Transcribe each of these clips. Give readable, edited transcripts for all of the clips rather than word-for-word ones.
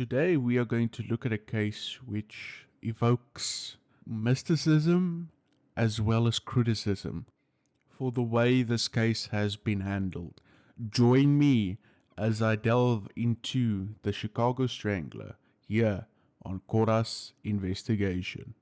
Today we are going to look at a case which evokes mysticism as well as criticism for the way this case has been handled. Join me as I delve into the Chicago Strangler here on Corras Investigation.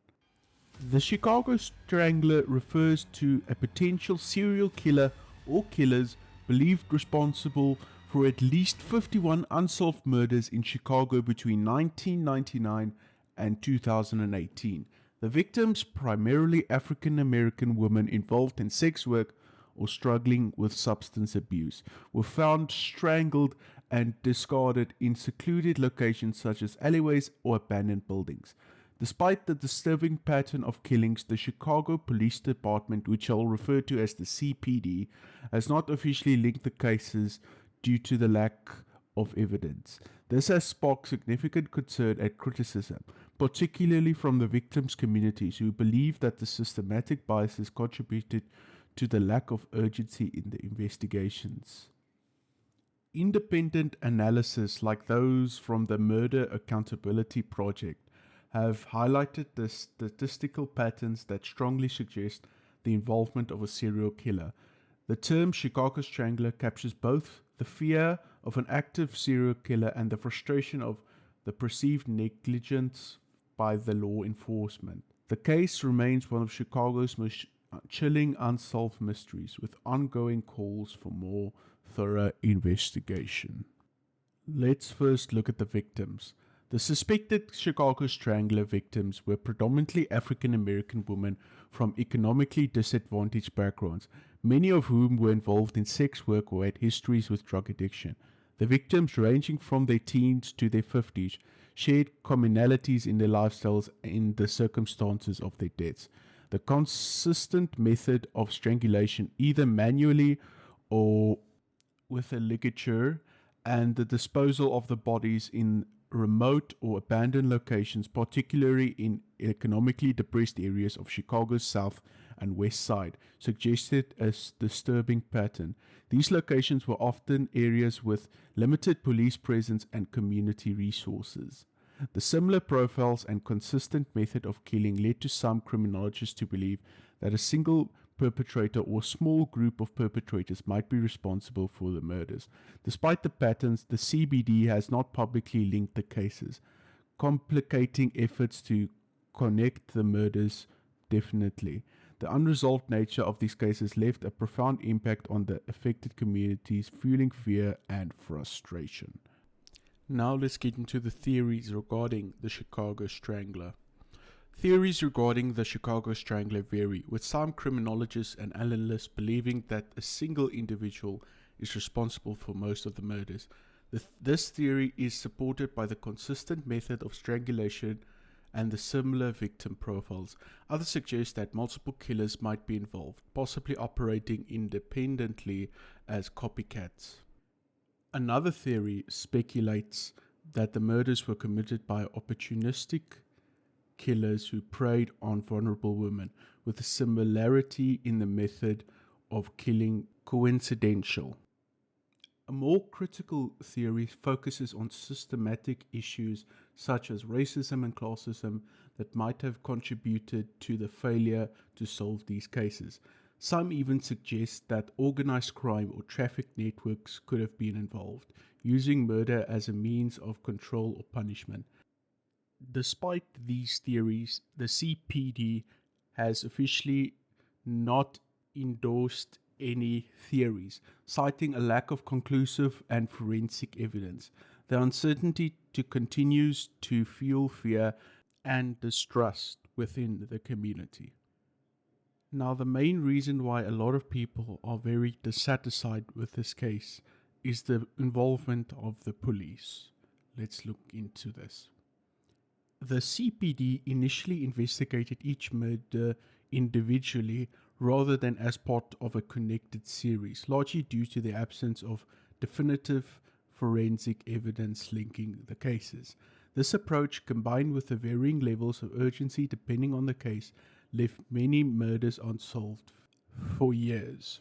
The Chicago Strangler refers to a potential serial killer or killers believed responsible for at least 51 unsolved murders in Chicago between 1999 and 2018. The victims, primarily African American women involved in sex work or struggling with substance abuse, were found strangled and discarded in secluded locations such as alleyways or abandoned buildings. Despite the disturbing pattern of killings, the Chicago Police Department, which I'll refer to as the CPD, has not officially linked the cases due to the lack of evidence. This has sparked significant concern and criticism, particularly from the victims' communities who believe that the systematic biases contributed to the lack of urgency in the investigations. Independent analysis like those from the Murder Accountability Project have highlighted the statistical patterns that strongly suggest the involvement of a serial killer. The term Chicago Strangler captures both the fear of an active serial killer and the frustration of the perceived negligence by the law enforcement. The case remains one of Chicago's most chilling unsolved mysteries, with ongoing calls for more thorough investigation. Let's first look at the victims. The suspected Chicago Strangler victims were predominantly African American women from economically disadvantaged backgrounds, many of whom were involved in sex work or had histories with drug addiction. The victims, ranging from their teens to their 50s, shared commonalities in their lifestyles and the circumstances of their deaths. The consistent method of strangulation, either manually or with a ligature, and the disposal of the bodies in remote or abandoned locations, particularly in economically depressed areas of Chicago's south and west side, suggested a disturbing pattern. These locations were often areas with limited police presence and community resources. The similar profiles and consistent method of killing led to some criminologists to believe that a single perpetrator or small group of perpetrators might be responsible for the murders. Despite the patterns, the CBD has not publicly linked the cases, complicating efforts to connect the murders definitely. The unresolved nature of these cases left a profound impact on the affected communities, fueling fear and frustration. Now let's get into the theories regarding the Chicago Strangler. Theories regarding the Chicago Strangler vary, with some criminologists and analysts believing that a single individual is responsible for most of the murders. This theory is supported by the consistent method of strangulation and the similar victim profiles. Others suggest that multiple killers might be involved, possibly operating independently as copycats. Another theory speculates that the murders were committed by opportunistic killers who preyed on vulnerable women, with a similarity in the method of killing coincidental. A more critical theory focuses on systematic issues such as racism and classism that might have contributed to the failure to solve these cases. Some even suggest that organized crime or traffic networks could have been involved, using murder as a means of control or punishment. Despite these theories, the CPD has officially not endorsed any theories, citing a lack of conclusive and forensic evidence. The uncertainty continues to fuel fear and distrust within the community. Now, the main reason why a lot of people are very dissatisfied with this case is the involvement of the police. Let's look into this. The CPD initially investigated each murder individually rather than as part of a connected series, largely due to the absence of definitive forensic evidence linking the cases. This approach, combined with the varying levels of urgency depending on the case, left many murders unsolved for years.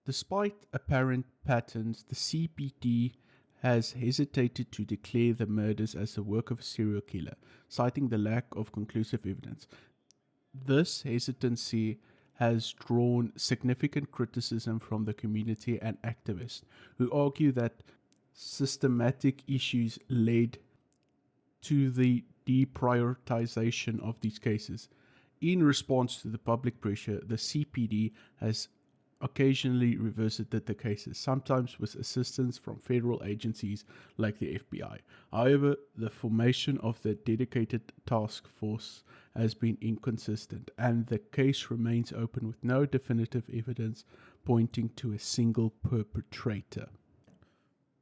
Despite apparent patterns, the CPD has hesitated to declare the murders as the work of a serial killer, citing the lack of conclusive evidence. This hesitancy has drawn significant criticism from the community and activists who argue that systematic issues led to the deprioritization of these cases. In response to the public pressure, the CPD has occasionally revisited the cases, sometimes with assistance from federal agencies like the FBI. However, the formation of the dedicated task force has been inconsistent, and the case remains open with no definitive evidence pointing to a single perpetrator.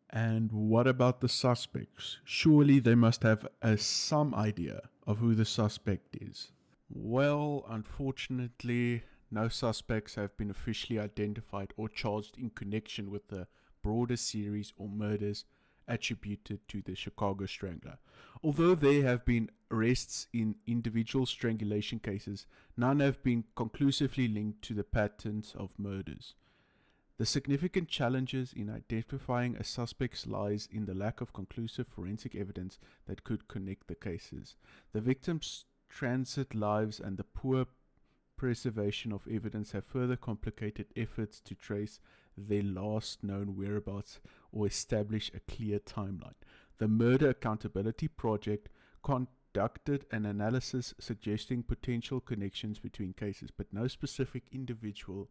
And what about the suspects? Surely they must have some idea of who the suspect is. Well, unfortunately, no suspects have been officially identified or charged in connection with the broader series or murders attributed to the Chicago Strangler. Although there have been arrests in individual strangulation cases, none have been conclusively linked to the patterns of murders. The significant challenges in identifying a suspect lies in the lack of conclusive forensic evidence that could connect the cases. The victims' transit lives and the poor preservation of evidence have further complicated efforts to trace their last known whereabouts or establish a clear timeline. The Murder Accountability Project conducted an analysis suggesting potential connections between cases, but no specific individual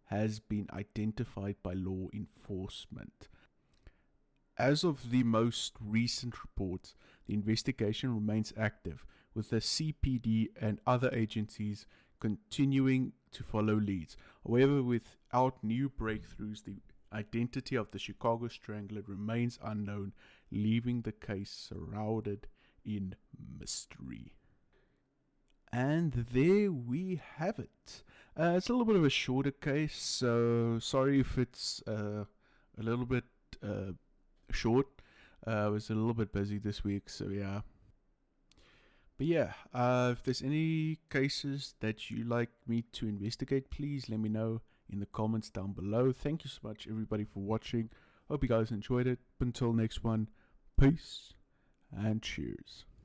has been identified by law enforcement. As of the most recent reports, the investigation remains active, with the CPD and other agencies continuing to follow leads. However, without new breakthroughs, the identity of the Chicago Strangler remains unknown, leaving the case shrouded in mystery. And there we have it. It's a little bit of a shorter case, so sorry if it's a little bit short. I was a little bit busy this week, so yeah. But yeah, if there's any cases that you like me to investigate, please let me know in the comments down below. Thank you so much, everybody, for watching. Hope you guys enjoyed it. Until next one, peace and cheers.